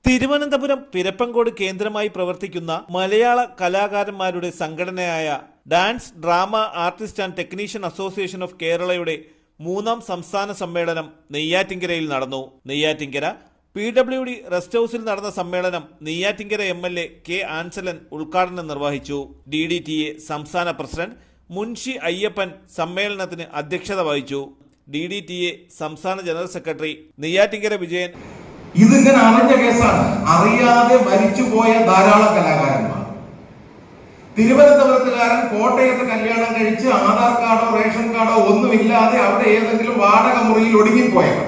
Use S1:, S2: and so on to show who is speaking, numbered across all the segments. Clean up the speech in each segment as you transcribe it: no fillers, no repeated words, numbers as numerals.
S1: തിരുവനന്തപുരം പിരപ്പങ്കോട് കേന്ദ്രമായി പ്രവർത്തിക്കുന്ന മലയാള കലാകാരന്മാരുടെ സംഘടനയായ dance, drama artist and technician association of കേരളയുടെ 3ാം സംസ്ഥാന സമ്മേളനം നെയ്യാറ്റിങ്കരയിൽ നടന്നു. നെയ്യാറ്റിങ്കര PWD റെസ്റ്റ് ഹൌസിൽ നടന്ന സമ്മേളനം നെയ്യാറ്റിങ്കര MLA കെ ആൻസലൻ ഉദ്ഘാടനം നിർവഹിച്ചു. DDTA സംസ്ഥാന പ്രസിഡന്റ് മുൻഷി അയ്യപ്പൻ സമ്മേളനത്തിന് അധ്യക്ഷത വഹിച്ചു. DDTA സംസ്ഥാന ജനറൽ സെക്രട്ടറി നെയ്യാറ്റിങ്കര വിജയൻ
S2: ഇതിങ്ങനെ അറിഞ്ഞ കേസാണ്. അറിയാതെ മരിച്ചുപോയ ധാരാളം കലാകാരന്മാർ. തിരുവനന്തപുരത്തുകാരൻ കോട്ടയത്ത് കല്യാണം കഴിച്ച് ആധാർ കാർഡോ റേഷൻ കാർഡോ ഒന്നുമില്ലാതെ അവിടെ ഏതെങ്കിലും വാടക മുറിയിൽ ഒടുങ്ങിപ്പോയവർ.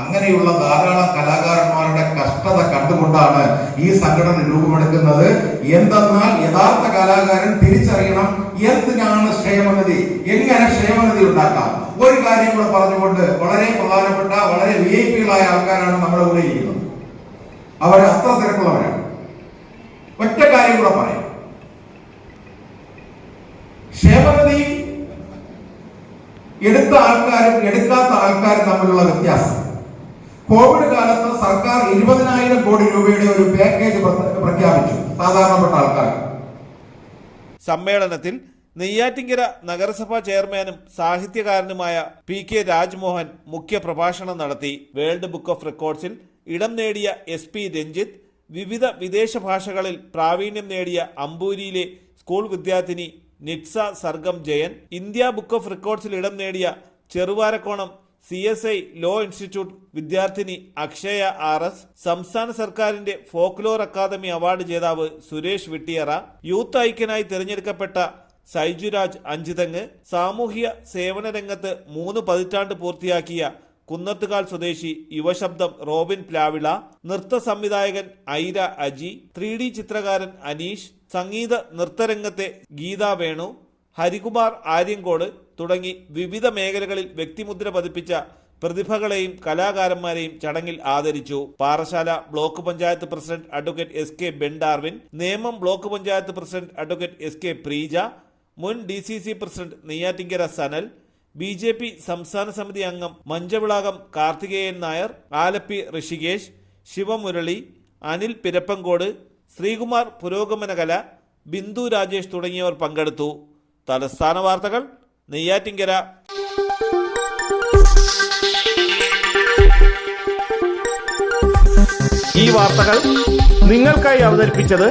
S2: അങ്ങനെയുള്ള ധാരാളം കലാകാരന്മാരുടെ കഷ്ടത കണ്ടുകൊണ്ടാണ് ഈ സംഘടന രൂപമെടുക്കുന്നത്. എന്തെന്നാൽ യഥാർത്ഥ കലാകാരൻ തിരിച്ചറിയണം എന്തിനാണ് ക്ഷേമനിധി, എങ്ങനെ ക്ഷേമനിധി ഉണ്ടാക്കാം. ഒരു കാര്യം കൂടെ പറഞ്ഞുകൊണ്ട്, വളരെ പ്രധാനപ്പെട്ട വളരെ VIP-കളായ ആൾക്കാരാണ് നമ്മുടെ കൂടെ ഇരിക്കുന്നത്. അവർ അത്ര തിരക്കുള്ളവരാണ്. ഒറ്റ കാര്യം കൂടെ പറയാം. ക്ഷേമനിധി എടുത്ത ആൾക്കാരും എടുക്കാത്ത ആൾക്കാരും തമ്മിലുള്ള വ്യത്യാസം. കോവിഡ് കാലത്ത് സർക്കാർ 20,000 കോടി രൂപയുടെ ഒരു പാക്കേജ് പ്രഖ്യാപിച്ചു സാധാരണപ്പെട്ട ആൾക്കാർ.
S1: സമ്മേളനത്തിൽ നെയ്യാറ്റിങ്കര നഗരസഭാ ചെയർമാനും സാഹിത്യകാരനുമായ PK രാജ്മോഹൻ മുഖ്യ പ്രഭാഷണം നടത്തി. വേൾഡ് ബുക്ക് ഓഫ് റെക്കോർഡ്സിൽ ഇടം നേടിയ SP രഞ്ജിത്ത്, വിവിധ വിദേശ ഭാഷകളിൽ പ്രാവീണ്യം നേടിയ അമ്പൂരിയിലെ സ്കൂൾ വിദ്യാർത്ഥിനി നിറ്റ്സ സർഗം ജയൻ, ഇന്ത്യ ബുക്ക് ഓഫ് റെക്കോർഡ്സിൽ ഇടം നേടിയ ചെറുവാരക്കോണം CSI ലോ ഇൻസ്റ്റിറ്റ്യൂട്ട് വിദ്യാർത്ഥിനി അക്ഷയ RS, സംസ്ഥാന സർക്കാരിന്റെ ഫോക്ലോർ അക്കാദമി അവാർഡ് ജേതാവ് സുരേഷ് വിട്ടിയറ, യൂത്ത് ഐക്യനായി തിരഞ്ഞെടുക്കപ്പെട്ട സൈജുരാജ് അഞ്ചിതങ്ങ്, സാമൂഹ്യ സേവന രംഗത്ത് 3 പതിറ്റാണ്ട് പൂർത്തിയാക്കിയ കുന്നത്തുകാൽ സ്വദേശി യുവശബ്ദം റോബിൻ പ്ലാവിള, നൃത്ത സംവിധായകൻ ഐര അജി, 3D ചിത്രകാരൻ അനീഷ്, സംഗീത നൃത്തരംഗത്തെ ഗീത വേണു, ഹരികുമാർ ആര്യങ്കോട് തുടങ്ങി വിവിധ മേഖലകളിൽ വ്യക്തിമുദ്ര പതിപ്പിച്ച പ്രതിഭകളെയും കലാകാരന്മാരെയും ചടങ്ങിൽ ആദരിച്ചു. Parassala block panchayat president advocate SK Bendarvin, Nemom block panchayat president advocate SK Preeja, മുൻ DCC president Neyyattinkara Sanal, BJP സംസ്ഥാന സമിതി അംഗം മഞ്ചവിളാകം കാർത്തികേയൻ നായർ, ആലപ്പി ഋഷികേഷ്, ശിവമുരളി, അനിൽ പിരപ്പങ്കോട്, ശ്രീകുമാർ പുരോഗമനകല, ബിന്ദു രാജേഷ് തുടങ്ങിയവർ പങ്കെടുത്തു. തലസ്ഥാന വാർത്തകൾ നെയ്യാറ്റിങ്കര. ഈ വാർത്തകൾ നിങ്ങൾക്കായി അവതരിപ്പിച്ചത്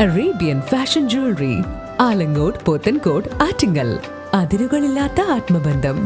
S3: Arabian fashion jewellery, Alangode, Pothencode, Attingal. അതിരുകളില്ലാത്ത ആത്മബന്ധം.